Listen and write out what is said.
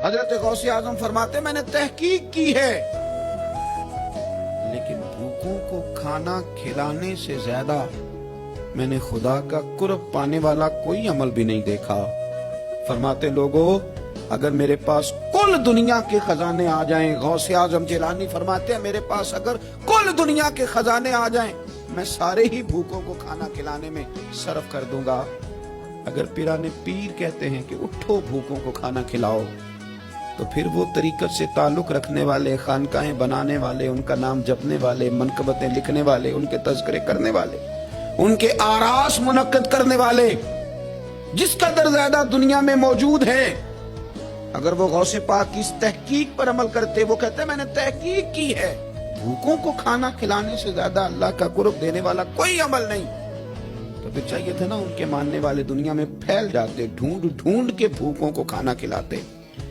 حضرت غوث اعظم فرماتے میں نے تحقیق کی ہے، لیکن بھوکوں کو کھانا کھلانے سے زیادہ میں نے خدا کا قرب پانے والا کوئی عمل بھی نہیں دیکھا۔ فرماتے لوگوں اگر میرے پاس کل دنیا کے خزانے آ جائیں، غوث اعظم جیلانی فرماتے ہیں میرے پاس اگر کل دنیا کے خزانے آ جائیں میں سارے ہی بھوکوں کو کھانا کھلانے میں صرف کر دوں گا۔ اگر پیران پیر کہتے ہیں کہ اٹھو بھوکوں کو کھانا کھلاؤ، تو پھر وہ طریقت سے تعلق رکھنے والے، خانقاہیں بنانے والے، ان کا نام جپنے والے، منقبتیں لکھنے والے، ان کے تذکرے کرنے والے، ان کے آراس منعقد کرنے والے جس قدر زیادہ دنیا میں موجود ہیں، اگر وہ غوث پاک کی اس تحقیق پر عمل کرتے، وہ کہتے ہیں میں نے تحقیق کی ہے، بھوکوں کو کھانا کھلانے سے زیادہ اللہ کا قرب دینے والا کوئی عمل نہیں، تو پھر چاہیے تھا نا ان کے ماننے والے دنیا میں پھیل جاتے، ڈھونڈ ڈھونڈ کے بھوکوں کو کھانا کھلاتے۔